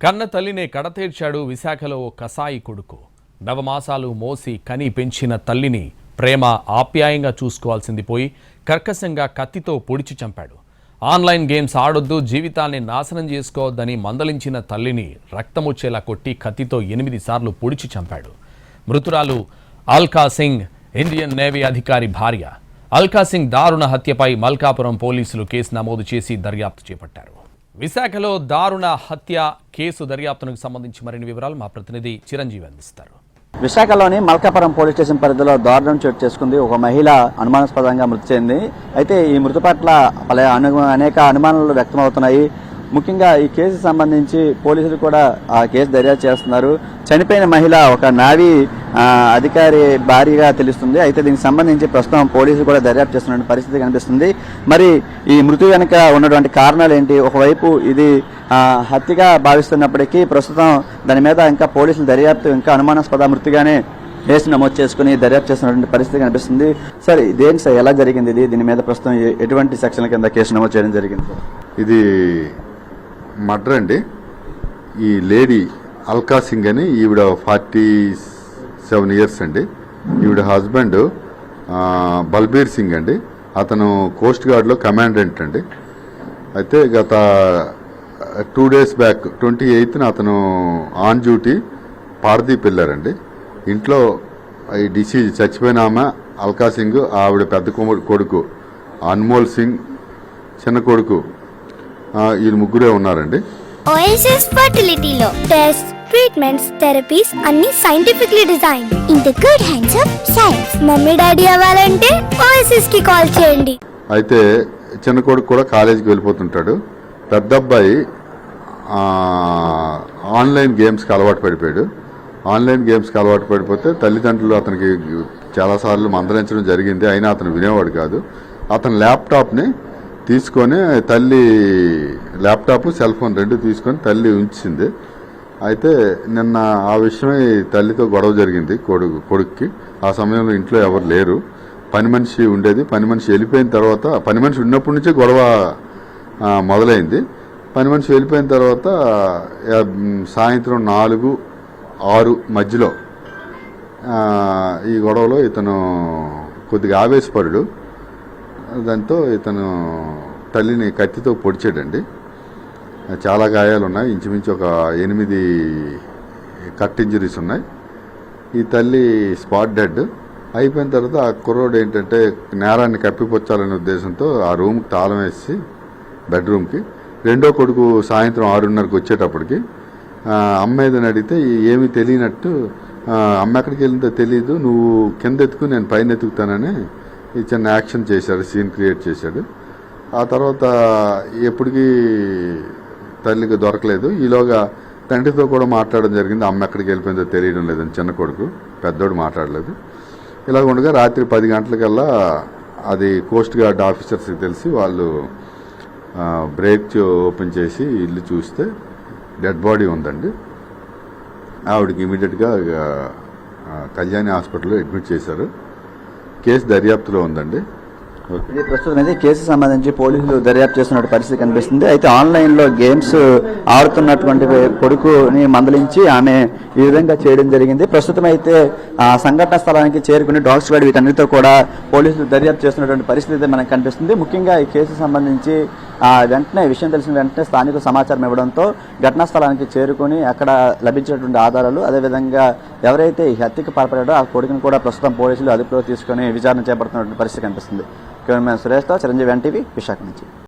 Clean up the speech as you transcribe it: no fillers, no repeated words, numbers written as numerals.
కన్న తల్లినే కడతేర్చాడు విశాఖలో ఓ కసాయి కొడుకు. నవమాసాలు మోసి కని పెంచిన తల్లిని ప్రేమ ఆప్యాయంగా చూసుకోవాల్సింది పోయి కర్కశంగా కత్తితో పొడిచి చంపాడు. ఆన్లైన్ గేమ్స్ ఆడొద్దు, జీవితాన్ని నాశనం చేసుకోవద్దని మందలించిన తల్లిని రక్తమొచ్చేలా కొట్టి కత్తితో 8 సార్లు పొడిచి చంపాడు. మృతురాలు అల్కా సింగ్ ఇండియన్ నేవీ అధికారి భార్య. అల్కా సింగ్ దారుణ హత్యపై మల్కాపురం పోలీసులు కేసు నమోదు చేసి దర్యాప్తు చేపట్టారు. విశాఖలో దారుణ హత్య కేసు దర్యాప్తునకు సంబంధించి మరిన్ని వివరాలు మా ప్రతినిధి చిరంజీవి అందిస్తారు. విశాఖలోని మల్కాపురం పోలీస్ స్టేషన్ పరిధిలో దారుణం చోటు చేసుకుంది. ఒక మహిళ అనుమానాస్పదంగా మృతి చెందింది. అయితే ఈ మృతి పట్ల అనేక అనుమానాలు వ్యక్తమవుతున్నాయి. ముఖ్యంగా ఈ కేసు సంబంధించి పోలీసులు కూడా ఆ కేసు దర్యాప్తు చేస్తున్నారు. చనిపోయిన మహిళ ఒక నావీ అధికారి భార్యగా తెలుస్తుంది. అయితే దీనికి సంబంధించి ప్రస్తుతం పోలీసులు కూడా దర్యాప్తు చేస్తున్న పరిస్థితి కనిపిస్తుంది. మరి ఈ మృతి వెనుక ఉన్నటువంటి కారణాలు ఏంటి? ఒకవైపు ఇది హత్యగా భావిస్తున్నప్పటికీ ప్రస్తుతం దాని మీద ఇంకా పోలీసులు దర్యాప్తు ఇంకా అనుమానాస్పద మృతిగానే కేసు నమోదు చేసుకుని దర్యాప్తు చేస్తున్నటువంటి పరిస్థితి కనిపిస్తుంది. సార్ దేనికి సార్ ఎలా జరిగింది దీని మీద ప్రస్తుతం ఎటువంటి సెక్షన్ల కింద కేసు నమోదు చేయడం జరిగింది? ఇది మర్డర్ అండి. ఈ లేడీ అల్కా సింగ్ అని ఈవిడ 47 ఇయర్స్ అండి. ఈవిడ హస్బెండ్ బల్బీర్ సింగ్ అండి. అతను కోస్ట్ గార్డ్లో కమాండెంట్ అండి. అయితే గత 2 days బ్యాక్ 28న అతను ఆన్ డ్యూటీ పారదీప్ వెళ్ళారండి. ఇంట్లో ఈ డిసీజ్ చచ్చిపోయిన ఆమె అల్కా సింగ్, ఆవిడ పెద్ద కొడుకు అన్మోల్ సింగ్, చిన్న కొడుకు, వీళ్ళు ముగ్గురే ఉన్నారండి. ఓఎస్ఎస్ ఫర్టిలిటీలో టెస్ట్, ట్రీట్మెంట్స్, థెరపీస్ అన్ని scientifically design in the good hands of science. Mummy daddy అవ్వాలంటే ఓఎస్ఎస్ కి కాల్ చేయండి. అయితే చిన్న కొడుకు కూడా కాలేజీకి వెళ్ళిపోతుంటాడు. పెద్ద అబ్బాయి ఆన్లైన్ గేమ్స్కి అలవాటు పడిపోయాడు. ఆన్లైన్ గేమ్స్కి అలవాటు పడిపోతే తల్లిదండ్రులు అతనికి చాలాసార్లు మందలించడం జరిగింది. అయినా అతను వినేవాడు కాదు. అతను ల్యాప్టాప్ని తీసుకొని తల్లి ల్యాప్టాప్, సెల్ ఫోన్ 2 తీసుకొని తల్లి ఉంచింది. అయితే నిన్న ఆ విషయమై తల్లితో గొడవ జరిగింది కొడుక్కి. ఆ సమయంలో ఇంట్లో ఎవరు లేరు. పని మనిషి ఉండేది. పని మనిషి వెళ్ళిపోయిన తర్వాత, పని మనిషి ఉన్నప్పటి నుంచే గొడవ మొదలైంది. పని మనిషి వెళ్ళిపోయిన తర్వాత సాయంత్రం 4-6 మధ్యలో ఈ గొడవలో ఇతను కొద్దిగా ఆవేశపడు. దాంతో ఇతను తల్లిని కత్తితో పొడిచాడండి. చాలా గాయాలు ఉన్నాయి. ఇంచుమించు ఒక 8 కట్ ఇంజరీస్ ఉన్నాయి. ఈ తల్లి స్పాట్ డెడ్ అయిపోయిన తర్వాత ఆ కుర్రోడు ఏంటంటే నేరాన్ని కప్పిపుచ్చాలనే ఉద్దేశంతో ఆ రూమ్కి తాళం వేసి బెడ్రూమ్కి, రెండో కొడుకు సాయంత్రం 6:30కి వచ్చేటప్పటికి అమ్మ ఏదని అడిగితే ఏమీ తెలియనట్టు, అమ్మ ఎక్కడికి వెళ్ళిందో తెలీదు, నువ్వు కింద ఎత్తుకు నేను పైన ఎత్తుకుతానని ఈ చిన్న యాక్షన్ చేశాడు, సీన్ క్రియేట్ చేశాడు. ఆ తర్వాత ఎప్పటికీ తల్లికి దొరకలేదు. ఈలోగా తండ్రితో కూడా మాట్లాడడం జరిగింది. అమ్మ ఎక్కడికి వెళ్ళిపోయిందో తెలియడం లేదని చిన్న కొడుకు, పెద్దోడు మాట్లాడలేదు. ఇలాగ ఉండగా రాత్రి 10 గంటలకల్లా అది కోస్ట్ గార్డ్ ఆఫీసర్స్కి తెలిసి వాళ్ళు బ్రేక్ ఓపెన్ చేసి ఇల్లు చూస్తే డెడ్ బాడీ ఉందండి. ఆవిడకి ఇమీడియట్గా కళ్యాణి హాస్పిటల్లో అడ్మిట్ చేశారు. కేసు దర్యాప్తులో ఉందండి. ఇది ప్రస్తుతం అయితే కేసు సంబంధించి పోలీసులు దర్యాప్తు చేస్తున్న పరిస్థితి కనిపిస్తుంది. అయితే ఆన్లైన్లో గేమ్స్ ఆడుతున్నటువంటి కొడుకుని మందలించి ఆమె ఈ విధంగా చేయడం జరిగింది. ప్రస్తుతం అయితే ఆ సంఘటన స్థలానికి చేరుకుని డాగ్ స్క్వాడ్ వీటన్నిటితో కూడా పోలీసులు దర్యాప్తు చేస్తున్నటువంటి పరిస్థితి మనకు కనిపిస్తుంది. ముఖ్యంగా ఈ కేసు సంబంధించి వెంటనే విషయం తెలిసిన వెంటనే స్థానికులు సమాచారం ఇవ్వడంతో ఘటనా స్థలానికి చేరుకుని అక్కడ లభించినటువంటి ఆధారాలు, అదేవిధంగా ఎవరైతే ఈ హత్యకు పాల్పడాడో ఆ కొడుకుని కూడా ప్రస్తుతం పోలీసులు అదుపులో తీసుకుని విచారణ చేపడుతున్నటువంటి పరిస్థితి కనిపిస్తుంది. కెమెరామెన్ సురేష్తో చిరంజీవి, ఎన్టీవీ, విశాఖ నుంచి.